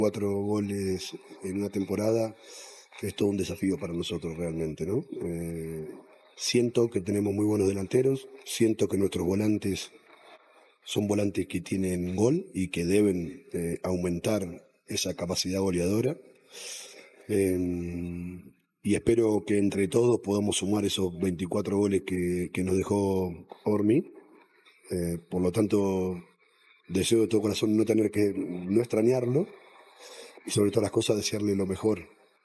4 goles en una temporada, que es todo un desafío para nosotros realmente, ¿no? Siento que tenemos muy buenos delanteros, siento que nuestros volantes son volantes que tienen gol y que deben aumentar esa capacidad goleadora. Y espero que entre todos podamos sumar esos 24 goles que nos dejó Ormi. Por lo tanto, deseo de todo corazón no extrañarlo y sobre todas las cosas desearle lo mejor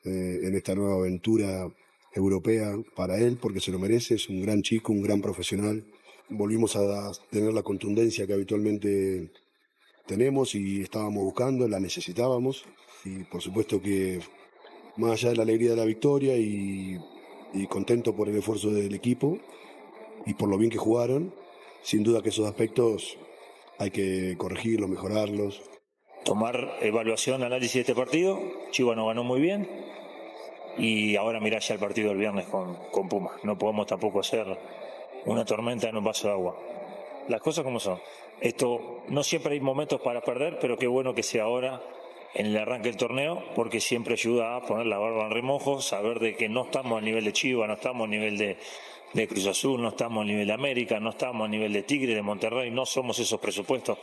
en esta nueva aventura europea para él, porque se lo merece. Es un gran chico, un gran profesional. Volvimos a tener la contundencia que habitualmente tenemos y estábamos buscando, la necesitábamos, y por supuesto que más allá de la alegría de la victoria y contento por el esfuerzo del equipo y por lo bien que jugaron, sin duda que esos aspectos hay que corregirlos, mejorarlos. Tomar evaluación, análisis de este partido. Chivas nos ganó muy bien y ahora mirar ya el partido del viernes con Pumas. No podemos tampoco hacer una tormenta en un vaso de agua. Las cosas como son. Esto, no siempre hay momentos para perder, pero qué bueno que sea ahora en el arranque del torneo, porque siempre ayuda a poner la barba en remojo, saber de que no estamos a nivel de Chivas, no estamos a nivel de Cruz Azul, no estamos a nivel de América, no estamos a nivel de Tigre, de Monterrey, no somos esos presupuestos.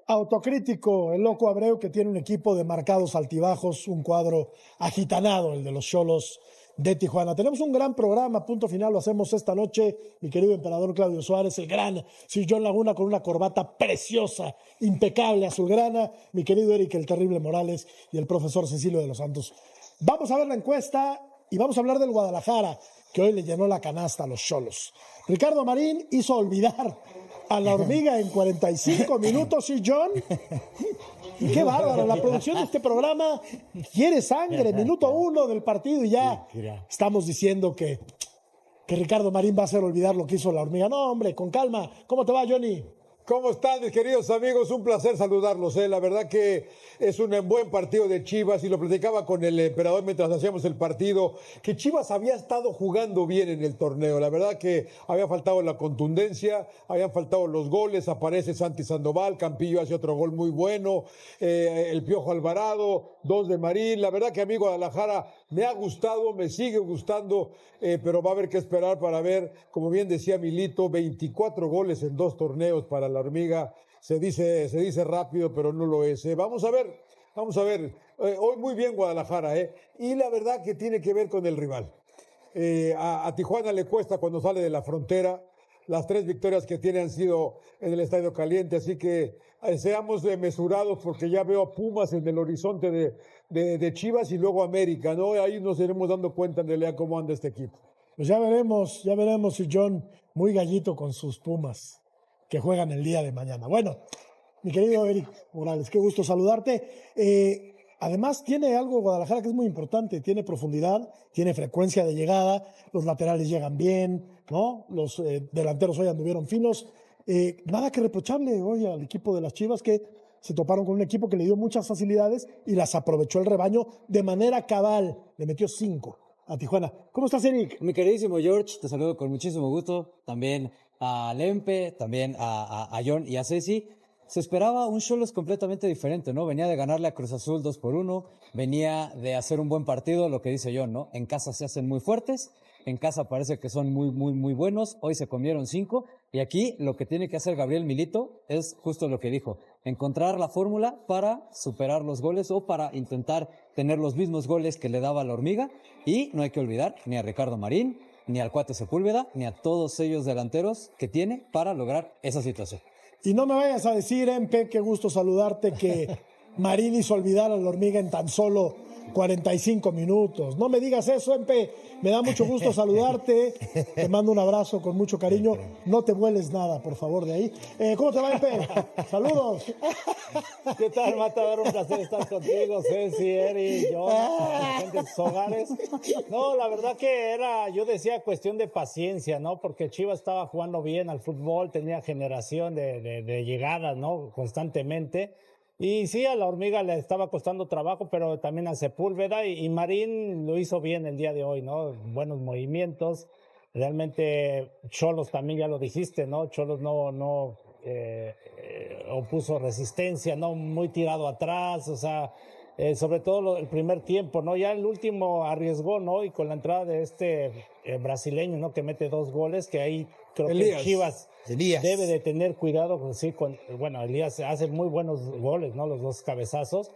Autocrítico el loco Abreu, que tiene un equipo de marcados altibajos, un cuadro agitanado, el de los Xolos de Tijuana. Tenemos un gran programa, punto final, lo hacemos esta noche. Mi querido emperador Claudio Suárez, el gran Sir John Laguna con una corbata preciosa, impecable, azulgrana, mi querido Eric el Terrible Morales y el profesor Cecilio de los Santos. Vamos a ver la encuesta y vamos a hablar del Guadalajara, que hoy le llenó la canasta a los Xolos. Ricardo Marín hizo olvidar a la hormiga en 45 minutos, ¿sí, John? Y qué bárbaro, la producción de este programa quiere sangre. Minuto 1 del partido y ya estamos diciendo que Ricardo Marín va a hacer olvidar lo que hizo la hormiga. No, hombre, con calma. ¿Cómo te va, Johnny? ¿Cómo están, mis queridos amigos? Un placer saludarlos. La verdad que es un buen partido de Chivas y lo platicaba con el emperador mientras hacíamos el partido, que Chivas había estado jugando bien en el torneo. La verdad que había faltado la contundencia, habían faltado los goles. Aparece Santi Sandoval, Campillo hace otro gol muy bueno, el Piojo Alvarado, 2 de Marín. La verdad que a mí Guadalajara me ha gustado, me sigue gustando, pero va a haber que esperar para ver, como bien decía Milito, 24 goles en 2 torneos para la hormiga. Se dice rápido, pero no lo es. Vamos a ver. Hoy muy bien Guadalajara, y la verdad que tiene que ver con el rival. A Tijuana le cuesta cuando sale de la frontera. Las 3 victorias que tiene han sido en el Estadio Caliente, así que seamos mesurados, porque ya veo a Pumas en el horizonte de Chivas y luego América, ¿no? Ahí nos iremos dando cuenta en realidad cómo anda este equipo. Pues ya veremos si John, muy gallito con sus Pumas, que juegan el día de mañana. Bueno, mi querido Eric Morales, qué gusto saludarte. Además, tiene algo Guadalajara que es muy importante, tiene profundidad, tiene frecuencia de llegada, los laterales llegan bien, ¿no? Los delanteros hoy anduvieron finos. Nada que reprocharle hoy al equipo de las Chivas, que se toparon con un equipo que le dio muchas facilidades y las aprovechó el rebaño de manera cabal. Le metió 5 a Tijuana. ¿Cómo estás, Eric? Mi queridísimo George, te saludo con muchísimo gusto. También a Lempe, también a John y a Ceci. Se esperaba un Xolos completamente diferente, ¿no? Venía de ganarle a Cruz Azul 2-1, venía de hacer un buen partido, lo que dice John, ¿no? En casa se hacen muy fuertes, en casa parece que son muy buenos, hoy se comieron 5, y aquí lo que tiene que hacer Gabriel Milito es justo lo que dijo, encontrar la fórmula para superar los goles o para intentar tener los mismos goles que le daba la hormiga, y no hay que olvidar ni a Ricardo Marín, ni al Cuate Sepúlveda, ni a todos ellos delanteros que tiene para lograr esa situación. Y no me vayas a decir, Empe, qué gusto saludarte, que Marín hizo olvidar a la hormiga en tan solo 45 minutos. No me digas eso, Empe. Me da mucho gusto saludarte. Te mando un abrazo con mucho cariño. No te vueles nada, por favor, de ahí. ¿Cómo te va, Empe? Saludos. ¿Qué tal, Matador? Un placer estar contigo, Ceci, Eri, yo, la gente de sus hogares. No, la verdad que yo decía, cuestión de paciencia, ¿no? Porque Chivas estaba jugando bien al fútbol, tenía generación de llegadas, ¿no? Constantemente. Y sí, a la hormiga le estaba costando trabajo, pero también a Sepúlveda y Marín lo hizo bien el día de hoy, ¿no? Buenos movimientos. Realmente Xolos también ya lo dijiste, ¿no? Xolos no opuso resistencia, ¿no? Muy tirado atrás, o sea, sobre todo el primer tiempo, ¿no? Ya el último arriesgó, ¿no? Y con la entrada de este brasileño, ¿no? Que mete 2 goles, que ahí creo que Chivas debe de tener cuidado, pues, sí, bueno, Elías hace muy buenos goles, ¿no? Los 2 cabezazos.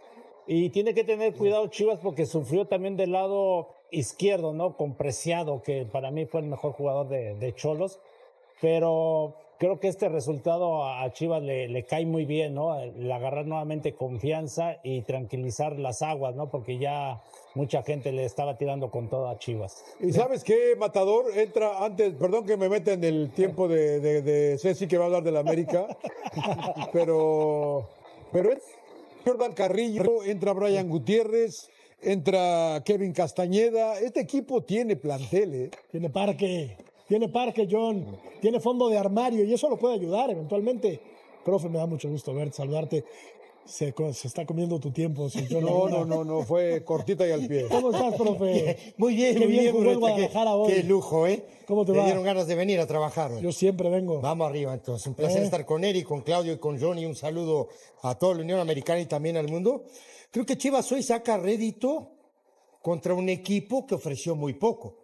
Y tiene que tener cuidado Chivas porque sufrió también del lado izquierdo, ¿no? Con Preciado, que para mí fue el mejor jugador de Xolos. Pero creo que este resultado a Chivas le cae muy bien, ¿no? El agarrar nuevamente confianza y tranquilizar las aguas, ¿no? Porque ya mucha gente le estaba tirando con todo a Chivas. ¿Y sabes qué, Matador? Entra antes, perdón que me meta en el tiempo de Ceci, que va a hablar de la América, pero es Jordan Carrillo, entra Brian Gutiérrez, entra Kevin Castañeda. Este equipo tiene plantel, ¿eh? Tiene parque, John, tiene fondo de armario y eso lo puede ayudar eventualmente. Profe, me da mucho gusto verte, saludarte. Se está comiendo tu tiempo. No, fue cortita y al pie. ¿Cómo estás, profe? Muy bien, Qué muy bien bien. jugó el Guadalajara hoy. Qué lujo, ¿eh? ¿Cómo te va? dieron ganas de venir a trabajar hoy. Yo siempre vengo. Vamos arriba, entonces. Un placer estar con Eric, con Claudio y con Johnny. Un saludo a toda la Unión Americana y también al mundo. Creo que Chivas hoy saca rédito contra un equipo que ofreció muy poco,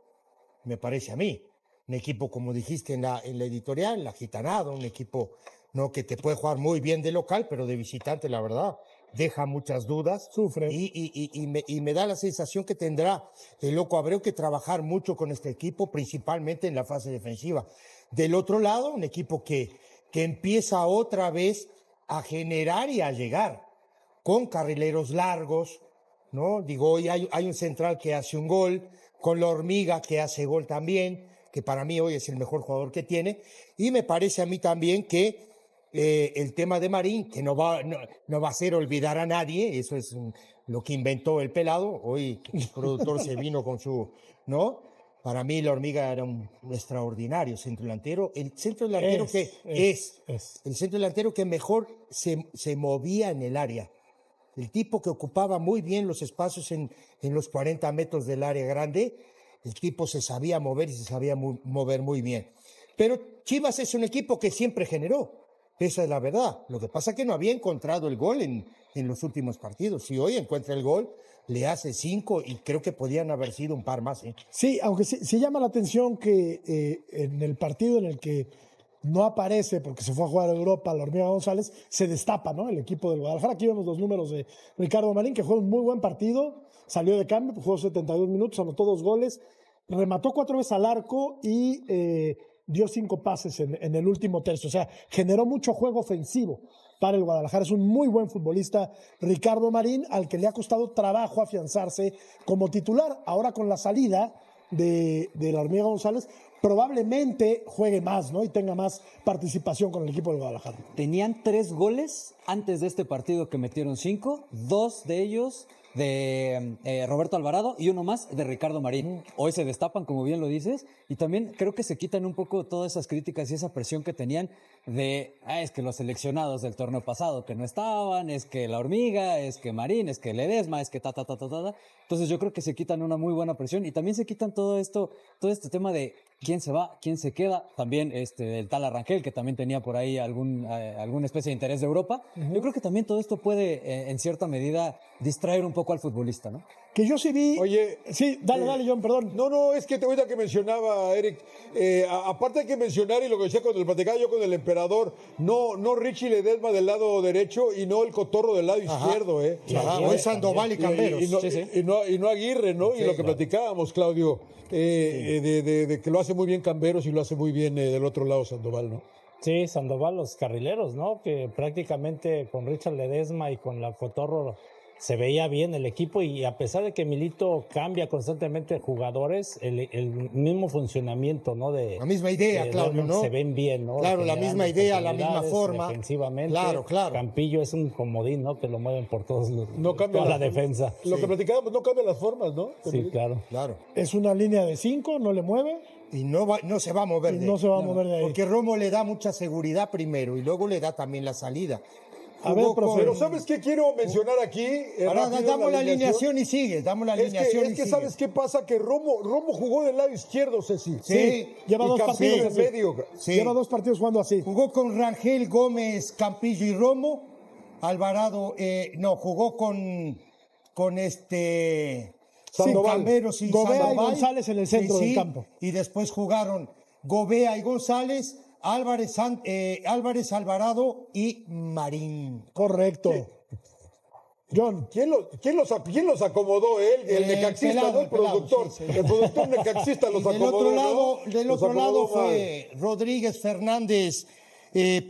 me parece a mí. Un equipo, como dijiste en la editorial, la Gitanada, un equipo no que te puede jugar muy bien de local, pero de visitante, la verdad, deja muchas dudas. Sufre. Y me da la sensación que tendrá el Loco Abreu que trabajar mucho con este equipo, principalmente en la fase defensiva. Del otro lado, un equipo que empieza otra vez a generar y a llegar con carrileros largos, ¿no? Digo, hoy hay un central que hace un gol, con la Hormiga que hace gol también, que para mí hoy es el mejor jugador que tiene, y me parece a mí también que el tema de Marín, que no va a hacer olvidar a nadie, eso es lo que inventó el pelado, hoy el productor se vino con su, ¿no? Para mí la Hormiga era un extraordinario centro delantero, el centro delantero el centro delantero que mejor se movía en el área, el tipo que ocupaba muy bien los espacios en los 40 metros del área grande. El tipo se sabía mover y se sabía mover muy bien. Pero Chivas es un equipo que siempre generó. Esa es la verdad. Lo que pasa es que no había encontrado el gol en los últimos partidos. Si hoy encuentra el gol, le hace 5 y creo que podían haber sido un par más. Sí, aunque sí llama la atención que en el partido en el que no aparece porque se fue a jugar a Europa, la Hormiga González, se destapa, ¿no? El equipo del Guadalajara. Aquí vemos los números de Ricardo Marín, que jugó un muy buen partido. Salió de cambio, jugó 72 minutos, anotó 2 goles, remató 4 veces al arco y dio 5 pases en el último tercio. O sea, generó mucho juego ofensivo para el Guadalajara. Es un muy buen futbolista, Ricardo Marín, al que le ha costado trabajo afianzarse como titular. Ahora con la salida de la Hormiga González, probablemente juegue más, ¿no? Y tenga más participación con el equipo del Guadalajara. Tenían 3 goles antes de este partido que metieron 5, 2 de ellos de Roberto Alvarado y uno más de Ricardo Marín. Hoy se destapan, como bien lo dices, y también creo que se quitan un poco todas esas críticas y esa presión que tenían de, es que los seleccionados del torneo pasado que no estaban, es que la Hormiga, es que Marín, es que Ledesma, es que ta. Entonces yo creo que se quitan una muy buena presión y también se quitan todo este tema de quién se va, quién se queda. También el tal Arrangel, que también tenía por ahí alguna especie de interés de Europa. Yo creo que también todo esto puede, en cierta medida, distraer un poco al futbolista, ¿no? Que yo sí vi... Oye... Sí, dale, John, perdón. No, es que ahorita que mencionaba, Eric, aparte hay que mencionar, y lo que decía cuando platicaba yo con el emperador, no Richie Ledesma del lado derecho y no el Cotorro del lado izquierdo, Hoy Sandoval y Camberos. Y no Aguirre, ¿no? Sí, y lo que platicábamos, Claudio, de que lo hace muy bien Camberos y lo hace muy bien del otro lado Sandoval, ¿no? Sí, Sandoval, los carrileros, ¿no? Que prácticamente con Richard Ledesma y con la Cotorro se veía bien el equipo, y a pesar de que Milito cambia constantemente jugadores, el mismo funcionamiento, ¿no? La misma idea, Claudio, ¿no? Se ven bien, ¿no? Claro, la misma idea, la misma forma. Defensivamente. Claro. Campillo es un comodín, ¿no? Que lo mueven por toda la la defensa. Lo que platicábamos, no cambia las formas, ¿no? Sí, claro. Es una línea de 5, no le mueve. Y no se va a mover de ahí. No se va a mover de ahí. Porque Romo le da mucha seguridad primero y luego le da también la salida. A ver, profe. Pero ¿sabes qué quiero mencionar aquí? Ahora Rápido, damos la alineación y sigue, damos la alineación Es que ¿sabes qué pasa? Que Romo jugó del lado izquierdo, Ceci. Sí, lleva Y dos Campillo partidos en así. medio. Sí. Lleva 2 partidos jugando así. Jugó con Rangel, Gómez, Campillo y Romo. Alvarado, jugó con Sandoval. Camberos y Gobea y Sandoval. González en el centro del campo. Y después jugaron Gobea y González, Álvarez, Alvarado y Marín. Correcto. John. ¿Quién los acomodó? El necaxista, Pelado, ¿no? El productor. sí, sí. El productor necaxista los acomodó. Del Los otro lado acomodó mal. fue Rodríguez, Fernández,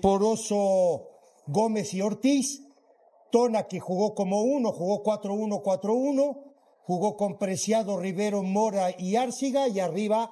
Poroso, Gómez y Ortiz. Tona, que jugó como uno, jugó 4-1-4-1. Jugó con Preciado, Rivero, Mora y Árciga. Y arriba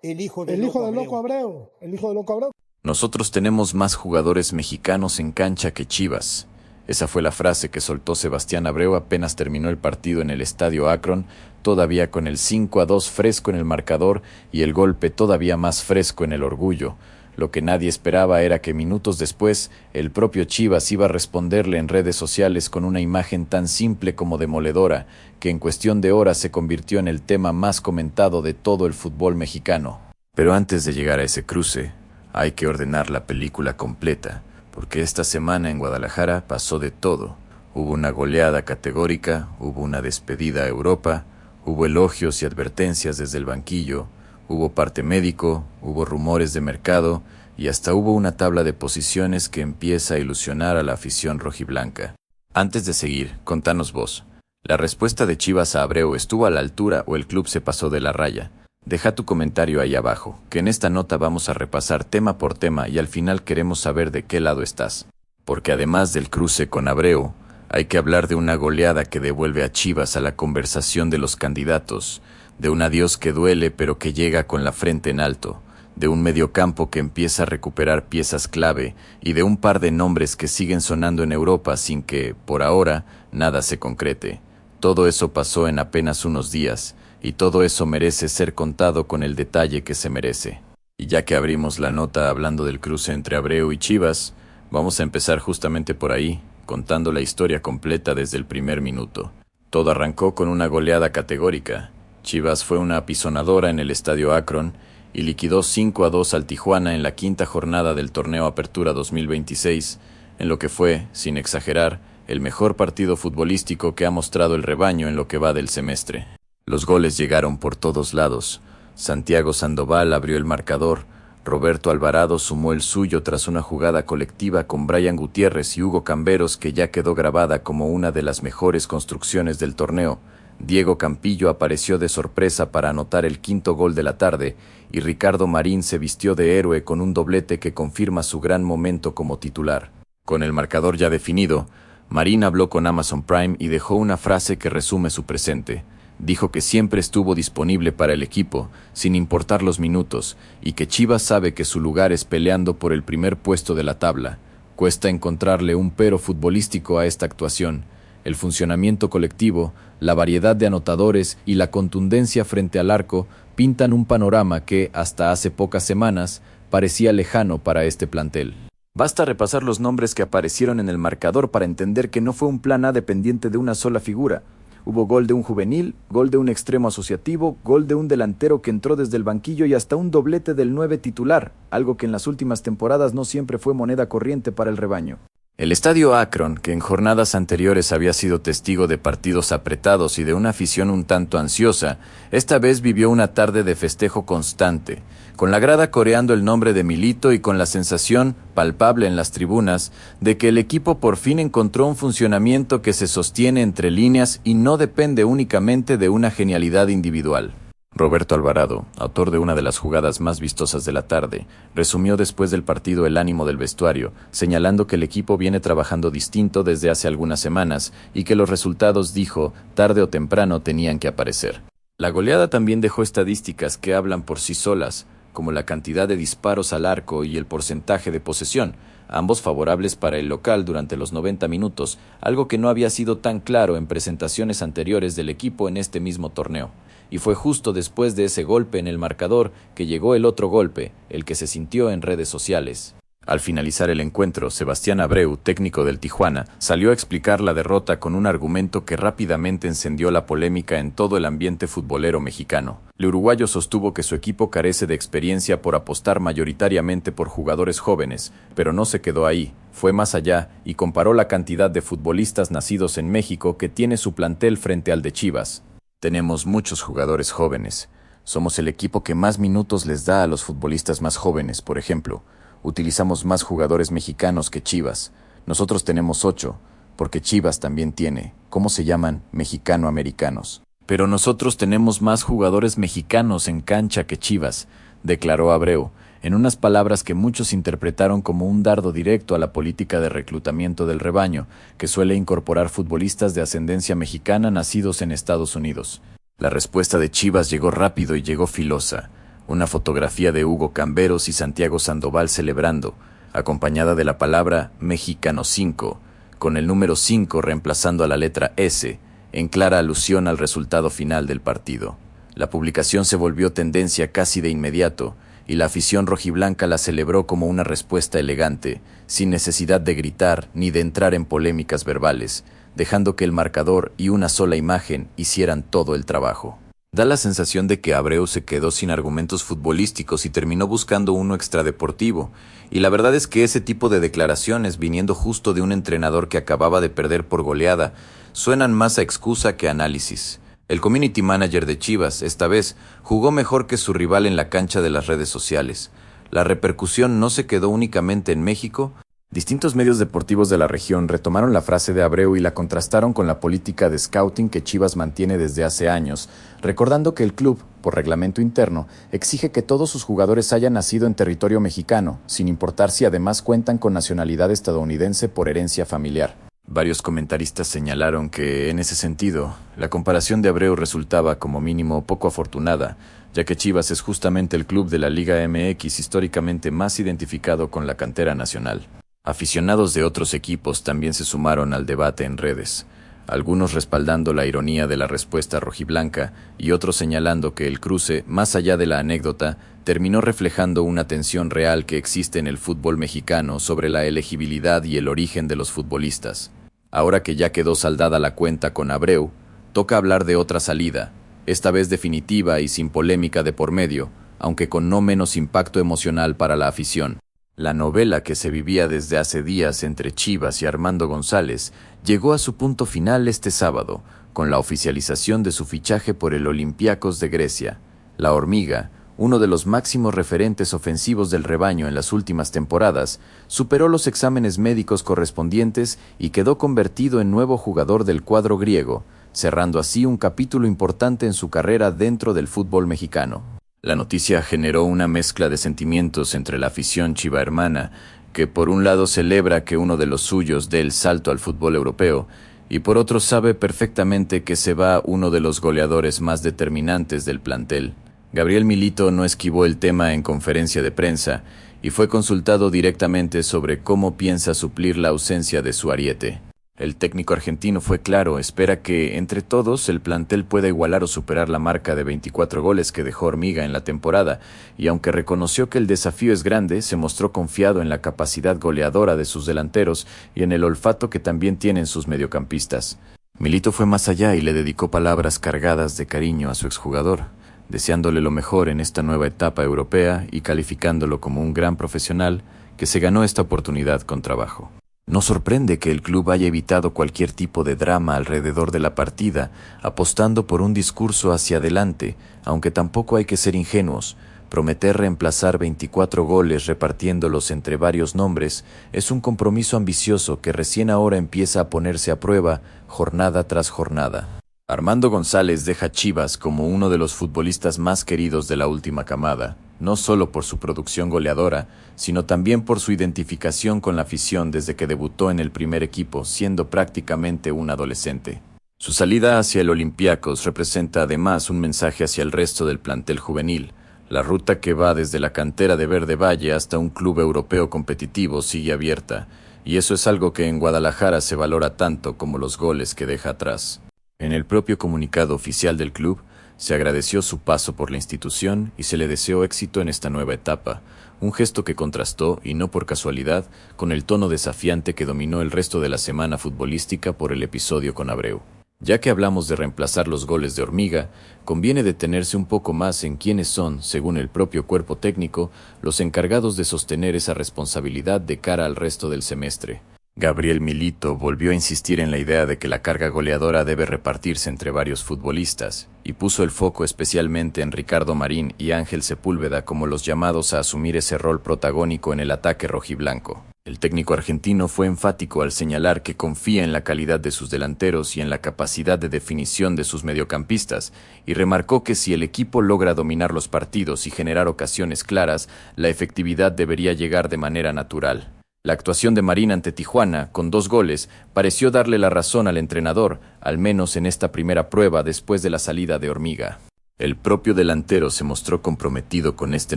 el hijo del Loco Abreu. El hijo de Loco Abreu. Nosotros tenemos más jugadores mexicanos en cancha que Chivas. Esa fue la frase que soltó Sebastián Abreu apenas terminó el partido en el Estadio Akron, todavía con el 5-2 fresco en el marcador y el golpe todavía más fresco en el orgullo. Lo que nadie esperaba era que minutos después el propio Chivas iba a responderle en redes sociales con una imagen tan simple como demoledora, que en cuestión de horas se convirtió en el tema más comentado de todo el fútbol mexicano. Pero antes de llegar a ese cruce, hay que ordenar la película completa, porque esta semana en Guadalajara pasó de todo. Hubo una goleada categórica, hubo una despedida a Europa, hubo elogios y advertencias desde el banquillo, hubo parte médico, hubo rumores de mercado y hasta hubo una tabla de posiciones que empieza a ilusionar a la afición rojiblanca. Antes de seguir, contanos vos, ¿la respuesta de Chivas a Abreu estuvo a la altura o el club se pasó de la raya? Deja tu comentario ahí abajo, que en esta nota vamos a repasar tema por tema y al final queremos saber de qué lado estás. Porque además del cruce con Abreu, hay que hablar de una goleada que devuelve a Chivas a la conversación de los candidatos, de un adiós que duele pero que llega con la frente en alto, de un mediocampo que empieza a recuperar piezas clave y de un par de nombres que siguen sonando en Europa sin que, por ahora, nada se concrete. Todo eso pasó en apenas unos días, y todo eso merece ser contado con el detalle que se merece. Y ya que abrimos la nota hablando del cruce entre Abreu y Chivas, vamos a empezar justamente por ahí, contando la historia completa desde el primer minuto. Todo arrancó con una goleada categórica. Chivas fue una apisonadora en el Estadio Akron y liquidó 5-2 al Tijuana en la quinta jornada del torneo Apertura 2026, en lo que fue, sin exagerar, el mejor partido futbolístico que ha mostrado el rebaño en lo que va del semestre. Los goles llegaron por todos lados. Santiago Sandoval abrió el marcador, Roberto Alvarado sumó el suyo tras una jugada colectiva con Brian Gutiérrez y Hugo Camberos que ya quedó grabada como una de las mejores construcciones del torneo. Diego Campillo apareció de sorpresa para anotar el quinto gol de la tarde y Ricardo Marín se vistió de héroe con un doblete que confirma su gran momento como titular. Con el marcador ya definido, Marín habló con Amazon Prime y dejó una frase que resume su presente. Dijo que siempre estuvo disponible para el equipo, sin importar los minutos, y que Chivas sabe que su lugar es peleando por el primer puesto de la tabla. Cuesta encontrarle un pero futbolístico a esta actuación. El funcionamiento colectivo, la variedad de anotadores y la contundencia frente al arco pintan un panorama que, hasta hace pocas semanas, parecía lejano para este plantel. Basta repasar los nombres que aparecieron en el marcador para entender que no fue un plan A dependiente de una sola figura. Hubo gol de un juvenil, gol de un extremo asociativo, gol de un delantero que entró desde el banquillo y hasta un doblete del 9 titular, algo que en las últimas temporadas no siempre fue moneda corriente para el rebaño. El Estadio Akron, que en jornadas anteriores había sido testigo de partidos apretados y de una afición un tanto ansiosa, esta vez vivió una tarde de festejo constante, con la grada coreando el nombre de Milito y con la sensación, palpable en las tribunas, de que el equipo por fin encontró un funcionamiento que se sostiene entre líneas y no depende únicamente de una genialidad individual. Roberto Alvarado, autor de una de las jugadas más vistosas de la tarde, resumió después del partido el ánimo del vestuario, señalando que el equipo viene trabajando distinto desde hace algunas semanas y que los resultados, dijo, tarde o temprano tenían que aparecer. La goleada también dejó estadísticas que hablan por sí solas, como la cantidad de disparos al arco y el porcentaje de posesión, ambos favorables para el local durante los 90 minutos, algo que no había sido tan claro en presentaciones anteriores del equipo en este mismo torneo. Y fue justo después de ese golpe en el marcador que llegó el otro golpe, el que se sintió en redes sociales. Al finalizar el encuentro, Sebastián Abreu, técnico del Tijuana, salió a explicar la derrota con un argumento que rápidamente encendió la polémica en todo el ambiente futbolero mexicano. El uruguayo sostuvo que su equipo carece de experiencia por apostar mayoritariamente por jugadores jóvenes, pero no se quedó ahí, fue más allá y comparó la cantidad de futbolistas nacidos en México que tiene su plantel frente al de Chivas. Tenemos muchos jugadores jóvenes. Somos el equipo que más minutos les da a los futbolistas más jóvenes, por ejemplo. Utilizamos más jugadores mexicanos que Chivas. Nosotros tenemos 8, porque Chivas también tiene, ¿cómo se llaman? Mexicano-americanos. Pero nosotros tenemos más jugadores mexicanos en cancha que Chivas, declaró Abreu, en unas palabras que muchos interpretaron como un dardo directo a la política de reclutamiento del rebaño, que suele incorporar futbolistas de ascendencia mexicana nacidos en Estados Unidos. La respuesta de Chivas llegó rápido y llegó filosa. Una fotografía de Hugo Camberos y Santiago Sandoval celebrando, acompañada de la palabra Mexicano 5, con el número 5 reemplazando a la letra S, en clara alusión al resultado final del partido. La publicación se volvió tendencia casi de inmediato, y la afición rojiblanca la celebró como una respuesta elegante, sin necesidad de gritar ni de entrar en polémicas verbales, dejando que el marcador y una sola imagen hicieran todo el trabajo. Da la sensación de que Abreu se quedó sin argumentos futbolísticos y terminó buscando uno extradeportivo, y la verdad es que ese tipo de declaraciones, viniendo justo de un entrenador que acababa de perder por goleada, suenan más a excusa que a análisis. El community manager de Chivas, esta vez, jugó mejor que su rival en la cancha de las redes sociales. La repercusión no se quedó únicamente en México. Distintos medios deportivos de la región retomaron la frase de Abreu y la contrastaron con la política de scouting que Chivas mantiene desde hace años, recordando que el club, por reglamento interno, exige que todos sus jugadores hayan nacido en territorio mexicano, sin importar si además cuentan con nacionalidad estadounidense por herencia familiar. Varios comentaristas señalaron que, en ese sentido, la comparación de Abreu resultaba como mínimo poco afortunada, ya que Chivas es justamente el club de la Liga MX históricamente más identificado con la cantera nacional. Aficionados de otros equipos también se sumaron al debate en redes, algunos respaldando la ironía de la respuesta rojiblanca y otros señalando que el cruce, más allá de la anécdota, terminó reflejando una tensión real que existe en el fútbol mexicano sobre la elegibilidad y el origen de los futbolistas. Ahora que ya quedó saldada la cuenta con Abreu, toca hablar de otra salida, esta vez definitiva y sin polémica de por medio, aunque con no menos impacto emocional para la afición. La novela que se vivía desde hace días entre Chivas y Armando González llegó a su punto final este sábado, con la oficialización de su fichaje por el Olympiacos de Grecia. La Hormiga, uno de los máximos referentes ofensivos del rebaño en las últimas temporadas, superó los exámenes médicos correspondientes y quedó convertido en nuevo jugador del cuadro griego, cerrando así un capítulo importante en su carrera dentro del fútbol mexicano. La noticia generó una mezcla de sentimientos entre la afición chivahermana, que por un lado celebra que uno de los suyos dé el salto al fútbol europeo, y por otro sabe perfectamente que se va uno de los goleadores más determinantes del plantel. Gabriel Milito no esquivó el tema en conferencia de prensa, y fue consultado directamente sobre cómo piensa suplir la ausencia de su ariete. El técnico argentino fue claro, espera que, entre todos, el plantel pueda igualar o superar la marca de 24 goles que dejó Hormiga en la temporada, y aunque reconoció que el desafío es grande, se mostró confiado en la capacidad goleadora de sus delanteros y en el olfato que también tienen sus mediocampistas. Milito fue más allá y le dedicó palabras cargadas de cariño a su exjugador, deseándole lo mejor en esta nueva etapa europea y calificándolo como un gran profesional que se ganó esta oportunidad con trabajo. No sorprende que el club haya evitado cualquier tipo de drama alrededor de la partida, apostando por un discurso hacia adelante, aunque tampoco hay que ser ingenuos. Prometer reemplazar 24 goles repartiéndolos entre varios nombres es un compromiso ambicioso que recién ahora empieza a ponerse a prueba jornada tras jornada. Armando González deja Chivas como uno de los futbolistas más queridos de la última camada, no solo por su producción goleadora, sino también por su identificación con la afición desde que debutó en el primer equipo, siendo prácticamente un adolescente. Su salida hacia el Olympiacos representa además un mensaje hacia el resto del plantel juvenil. La ruta que va desde la cantera de Verde Valle hasta un club europeo competitivo sigue abierta, y eso es algo que en Guadalajara se valora tanto como los goles que deja atrás. En el propio comunicado oficial del club, se agradeció su paso por la institución y se le deseó éxito en esta nueva etapa, un gesto que contrastó, y no por casualidad, con el tono desafiante que dominó el resto de la semana futbolística por el episodio con Abreu. Ya que hablamos de reemplazar los goles de Hormiga, conviene detenerse un poco más en quiénes son, según el propio cuerpo técnico, los encargados de sostener esa responsabilidad de cara al resto del semestre. Gabriel Milito volvió a insistir en la idea de que la carga goleadora debe repartirse entre varios futbolistas, y puso el foco especialmente en Ricardo Marín y Ángel Sepúlveda como los llamados a asumir ese rol protagónico en el ataque rojiblanco. El técnico argentino fue enfático al señalar que confía en la calidad de sus delanteros y en la capacidad de definición de sus mediocampistas, y remarcó que si el equipo logra dominar los partidos y generar ocasiones claras, la efectividad debería llegar de manera natural. La actuación de Marín ante Tijuana, con 2 goles, pareció darle la razón al entrenador, al menos en esta primera prueba después de la salida de Hormiga. El propio delantero se mostró comprometido con este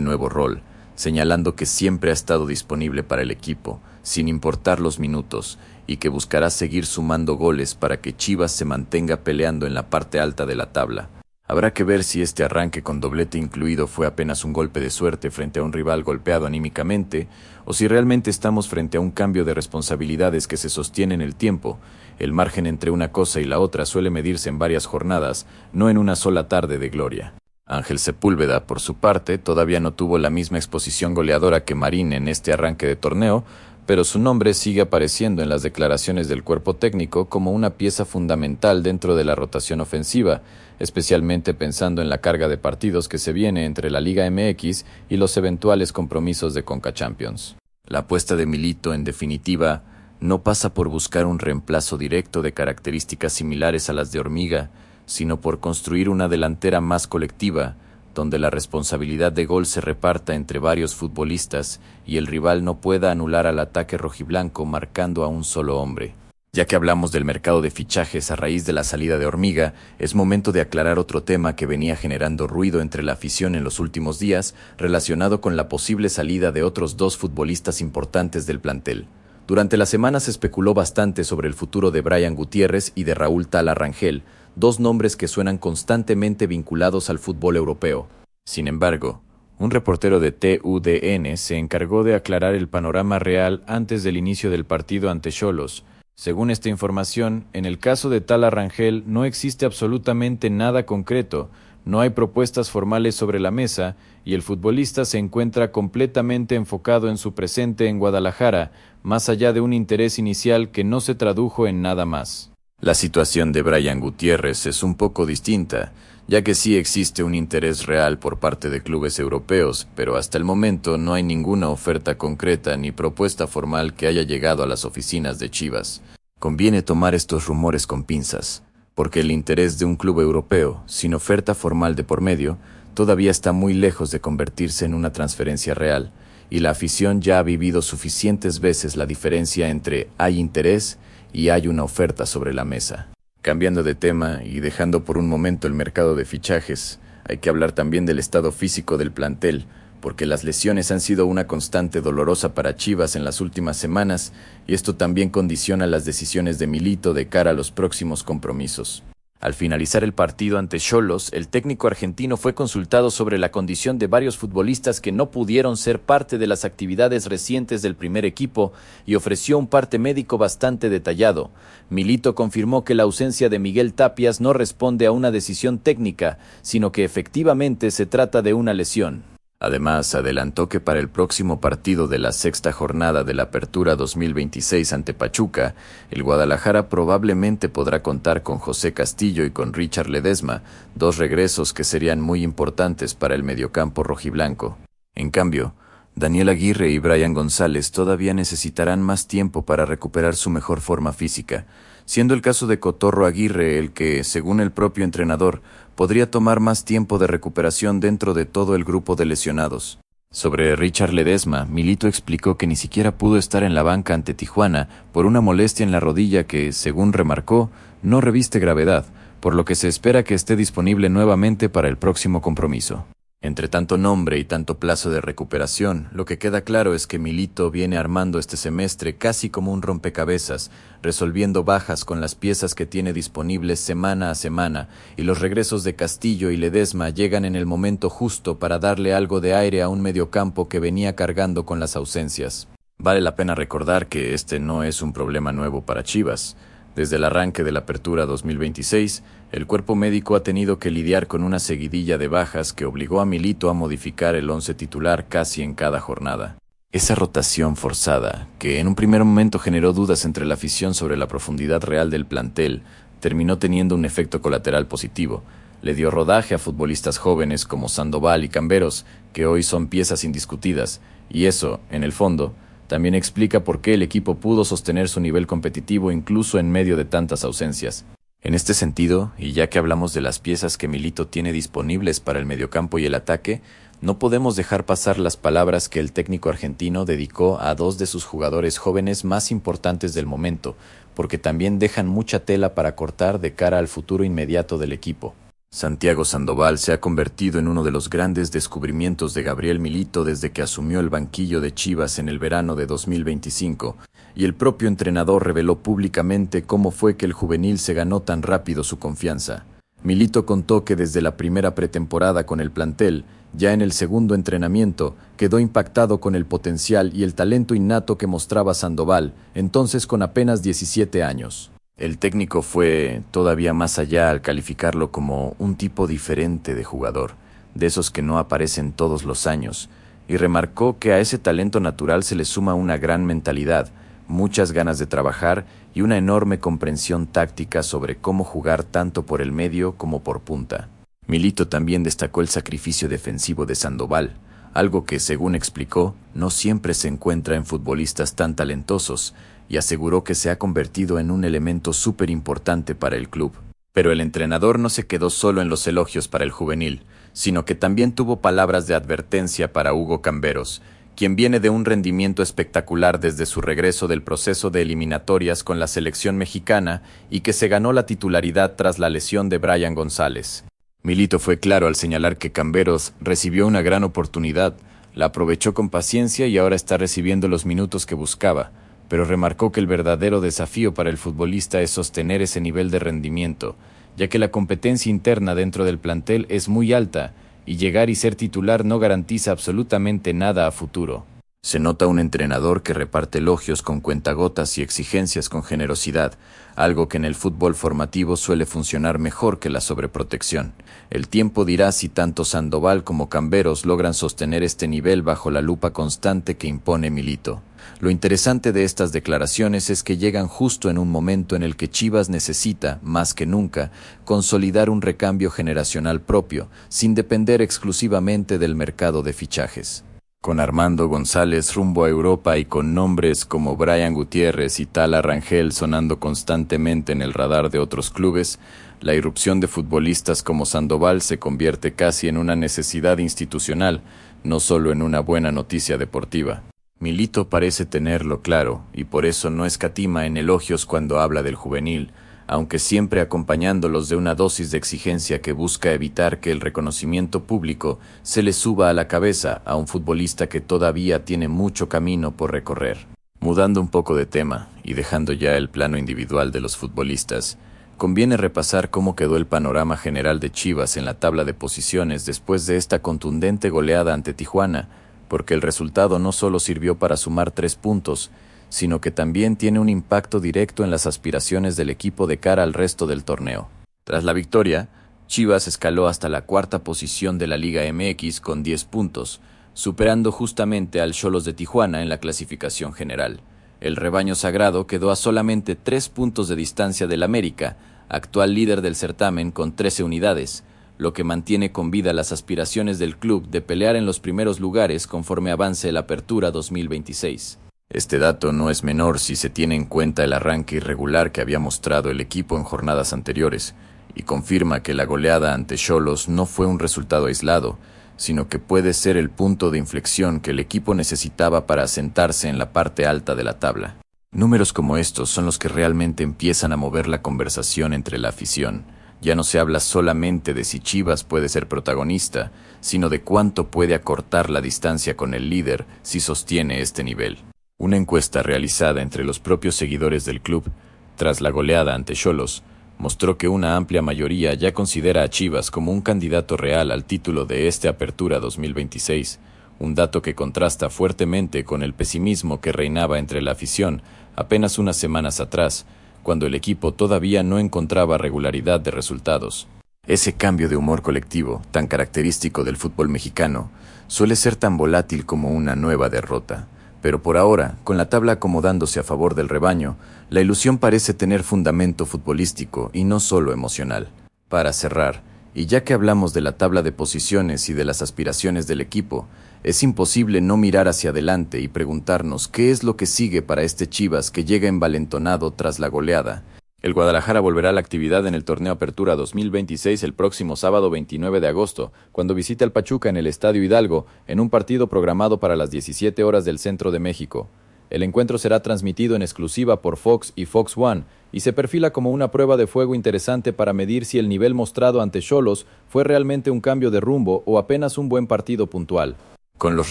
nuevo rol, señalando que siempre ha estado disponible para el equipo, sin importar los minutos, y que buscará seguir sumando goles para que Chivas se mantenga peleando en la parte alta de la tabla. Habrá que ver si este arranque con doblete incluido fue apenas un golpe de suerte frente a un rival golpeado anímicamente, o si realmente estamos frente a un cambio de responsabilidades que se sostiene en el tiempo. El margen entre una cosa y la otra suele medirse en varias jornadas, no en una sola tarde de gloria. Ángel Sepúlveda, por su parte, todavía no tuvo la misma exposición goleadora que Marín en este arranque de torneo, pero su nombre sigue apareciendo en las declaraciones del cuerpo técnico como una pieza fundamental dentro de la rotación ofensiva, especialmente pensando en la carga de partidos que se viene entre la Liga MX y los eventuales compromisos de Conca Champions. La apuesta de Milito, en definitiva, no pasa por buscar un reemplazo directo de características similares a las de Hormiga, sino por construir una delantera más colectiva, donde la responsabilidad de gol se reparta entre varios futbolistas y el rival no pueda anular al ataque rojiblanco marcando a un solo hombre. Ya que hablamos del mercado de fichajes a raíz de la salida de Hormiga, es momento de aclarar otro tema que venía generando ruido entre la afición en los últimos días, relacionado con la posible salida de otros 2 futbolistas importantes del plantel. Durante la semana se especuló bastante sobre el futuro de Brian Gutiérrez y de Raúl Tala Rangel, 2 nombres que suenan constantemente vinculados al fútbol europeo. Sin embargo, un reportero de TUDN se encargó de aclarar el panorama real antes del inicio del partido ante Xolos. Según esta información, en el caso de Tala Rangel no existe absolutamente nada concreto, no hay propuestas formales sobre la mesa y el futbolista se encuentra completamente enfocado en su presente en Guadalajara, más allá de un interés inicial que no se tradujo en nada más. La situación de Brian Gutiérrez es un poco distinta, ya que sí existe un interés real por parte de clubes europeos, pero hasta el momento no hay ninguna oferta concreta ni propuesta formal que haya llegado a las oficinas de Chivas. Conviene tomar estos rumores con pinzas, porque el interés de un club europeo, sin oferta formal de por medio, todavía está muy lejos de convertirse en una transferencia real, y la afición ya ha vivido suficientes veces la diferencia entre hay interés y hay una oferta sobre la mesa. Cambiando de tema y dejando por un momento el mercado de fichajes, hay que hablar también del estado físico del plantel, porque las lesiones han sido una constante dolorosa para Chivas en las últimas semanas, y esto también condiciona las decisiones de Milito de cara a los próximos compromisos. Al finalizar el partido ante Xolos, el técnico argentino fue consultado sobre la condición de varios futbolistas que no pudieron ser parte de las actividades recientes del primer equipo y ofreció un parte médico bastante detallado. Milito confirmó que la ausencia de Miguel Tapias no responde a una decisión técnica, sino que efectivamente se trata de una lesión. Además, adelantó que para el próximo partido de la 6ª jornada de la Apertura 2026 ante Pachuca, el Guadalajara probablemente podrá contar con José Castillo y con Richard Ledesma, 2 regresos que serían muy importantes para el mediocampo rojiblanco. En cambio, Daniel Aguirre y Brian González todavía necesitarán más tiempo para recuperar su mejor forma física, siendo el caso de Cotorro Aguirre el que, según el propio entrenador, podría tomar más tiempo de recuperación dentro de todo el grupo de lesionados. Sobre Richard Ledesma, Milito explicó que ni siquiera pudo estar en la banca ante Tijuana por una molestia en la rodilla que, según remarcó, no reviste gravedad, por lo que se espera que esté disponible nuevamente para el próximo compromiso. Entre tanto nombre y tanto plazo de recuperación, lo que queda claro es que Milito viene armando este semestre casi como un rompecabezas, resolviendo bajas con las piezas que tiene disponibles semana a semana, y los regresos de Castillo y Ledesma llegan en el momento justo para darle algo de aire a un mediocampo que venía cargando con las ausencias. Vale la pena recordar que este no es un problema nuevo para Chivas. Desde el arranque de la Apertura 2026, el cuerpo médico ha tenido que lidiar con una seguidilla de bajas que obligó a Milito a modificar el once titular casi en cada jornada. Esa rotación forzada, que en un primer momento generó dudas entre la afición sobre la profundidad real del plantel, terminó teniendo un efecto colateral positivo. Le dio rodaje a futbolistas jóvenes como Sandoval y Camberos, que hoy son piezas indiscutidas, y eso, en el fondo, también explica por qué el equipo pudo sostener su nivel competitivo incluso en medio de tantas ausencias. En este sentido, y ya que hablamos de las piezas que Milito tiene disponibles para el mediocampo y el ataque, no podemos dejar pasar las palabras que el técnico argentino dedicó a dos de sus jugadores jóvenes más importantes del momento, porque también dejan mucha tela para cortar de cara al futuro inmediato del equipo. Santiago Sandoval se ha convertido en uno de los grandes descubrimientos de Gabriel Milito desde que asumió el banquillo de Chivas en el verano de 2025, y el propio entrenador reveló públicamente cómo fue que el juvenil se ganó tan rápido su confianza. Milito contó que desde la primera pretemporada con el plantel, ya en el segundo entrenamiento, quedó impactado con el potencial y el talento innato que mostraba Sandoval, entonces con apenas 17 años. El técnico fue todavía más allá al calificarlo como un tipo diferente de jugador, de esos que no aparecen todos los años, y remarcó que a ese talento natural se le suma una gran mentalidad, muchas ganas de trabajar y una enorme comprensión táctica sobre cómo jugar tanto por el medio como por punta. Milito también destacó el sacrificio defensivo de Sandoval, algo que, según explicó, no siempre se encuentra en futbolistas tan talentosos, y aseguró que se ha convertido en un elemento súper importante para el club. Pero el entrenador no se quedó solo en los elogios para el juvenil, sino que también tuvo palabras de advertencia para Hugo Camberos, quien viene de un rendimiento espectacular desde su regreso del proceso de eliminatorias con la selección mexicana y que se ganó la titularidad tras la lesión de Brian González. Milito fue claro al señalar que Camberos recibió una gran oportunidad, la aprovechó con paciencia y ahora está recibiendo los minutos que buscaba, pero remarcó que el verdadero desafío para el futbolista es sostener ese nivel de rendimiento, ya que la competencia interna dentro del plantel es muy alta y llegar y ser titular no garantiza absolutamente nada a futuro. Se nota un entrenador que reparte elogios con cuentagotas y exigencias con generosidad, algo que en el fútbol formativo suele funcionar mejor que la sobreprotección. El tiempo dirá si tanto Sandoval como Camberos logran sostener este nivel bajo la lupa constante que impone Milito. Lo interesante de estas declaraciones es que llegan justo en un momento en el que Chivas necesita, más que nunca, consolidar un recambio generacional propio, sin depender exclusivamente del mercado de fichajes. Con Armando González rumbo a Europa y con nombres como Brian Gutiérrez y Tala Rangel sonando constantemente en el radar de otros clubes, la irrupción de futbolistas como Sandoval se convierte casi en una necesidad institucional, no solo en una buena noticia deportiva. Milito parece tenerlo claro y por eso no escatima en elogios cuando habla del juvenil, aunque siempre acompañándolos de una dosis de exigencia que busca evitar que el reconocimiento público se le suba a la cabeza a un futbolista que todavía tiene mucho camino por recorrer. Mudando un poco de tema y dejando ya el plano individual de los futbolistas, conviene repasar cómo quedó el panorama general de Chivas en la tabla de posiciones después de esta contundente goleada ante Tijuana, porque el resultado no solo sirvió para sumar 3 puntos, sino que también tiene un impacto directo en las aspiraciones del equipo de cara al resto del torneo. Tras la victoria, Chivas escaló hasta la 4ª posición de la Liga MX con 10 puntos, superando justamente al Xolos de Tijuana en la clasificación general. El rebaño sagrado quedó a solamente 3 puntos de distancia del América, actual líder del certamen con 13 unidades, lo que mantiene con vida las aspiraciones del club de pelear en los primeros lugares conforme avance la Apertura 2026. Este dato no es menor si se tiene en cuenta el arranque irregular que había mostrado el equipo en jornadas anteriores, y confirma que la goleada ante Xolos no fue un resultado aislado, sino que puede ser el punto de inflexión que el equipo necesitaba para asentarse en la parte alta de la tabla. Números como estos son los que realmente empiezan a mover la conversación entre la afición, Ya no se habla solamente de si Chivas puede ser protagonista, sino de cuánto puede acortar la distancia con el líder si sostiene este nivel. Una encuesta realizada entre los propios seguidores del club, tras la goleada ante Xolos, mostró que una amplia mayoría ya considera a Chivas como un candidato real al título de esta Apertura 2026, un dato que contrasta fuertemente con el pesimismo que reinaba entre la afición apenas unas semanas atrás, cuando el equipo todavía no encontraba regularidad de resultados. Ese cambio de humor colectivo, tan característico del fútbol mexicano, suele ser tan volátil como una nueva derrota. Pero por ahora, con la tabla acomodándose a favor del rebaño, la ilusión parece tener fundamento futbolístico y no solo emocional. Para cerrar, y ya que hablamos de la tabla de posiciones y de las aspiraciones del equipo, es imposible no mirar hacia adelante y preguntarnos qué es lo que sigue para este Chivas que llega envalentonado tras la goleada. El Guadalajara volverá a la actividad en el torneo Apertura 2026 el próximo sábado 29 de agosto, cuando visite al Pachuca en el Estadio Hidalgo, en un partido programado para las 17 horas del centro de México. El encuentro será transmitido en exclusiva por Fox y Fox One, y se perfila como una prueba de fuego interesante para medir si el nivel mostrado ante Xolos fue realmente un cambio de rumbo o apenas un buen partido puntual. Con los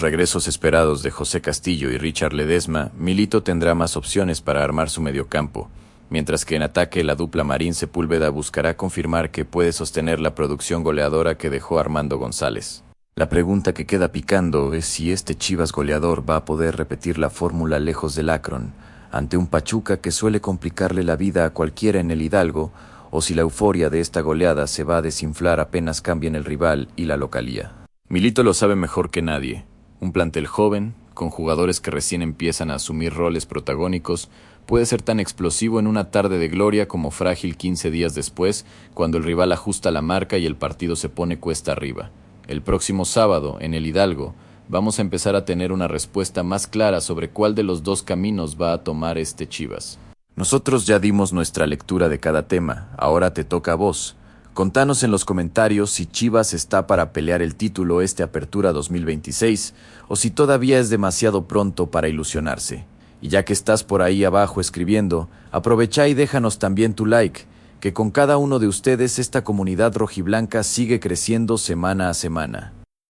regresos esperados de José Castillo y Richard Ledesma, Milito tendrá más opciones para armar su mediocampo, mientras que en ataque la dupla Marín Sepúlveda buscará confirmar que puede sostener la producción goleadora que dejó Armando González. La pregunta que queda picando es si este Chivas goleador va a poder repetir la fórmula lejos del Akron, ante un Pachuca que suele complicarle la vida a cualquiera en el Hidalgo, o si la euforia de esta goleada se va a desinflar apenas cambien el rival y la localía. Milito lo sabe mejor que nadie. Un plantel joven, con jugadores que recién empiezan a asumir roles protagónicos, puede ser tan explosivo en una tarde de gloria como frágil 15 días después, cuando el rival ajusta la marca y el partido se pone cuesta arriba. El próximo sábado, en el Hidalgo, vamos a empezar a tener una respuesta más clara sobre cuál de los dos caminos va a tomar este Chivas. Nosotros ya dimos nuestra lectura de cada tema, ahora te toca a vos. Contanos en los comentarios si Chivas está para pelear el título esta Apertura 2026 o si todavía es demasiado pronto para ilusionarse. Y ya que estás por ahí abajo escribiendo, aprovecha y déjanos también tu like, que con cada uno de ustedes esta comunidad rojiblanca sigue creciendo semana a semana.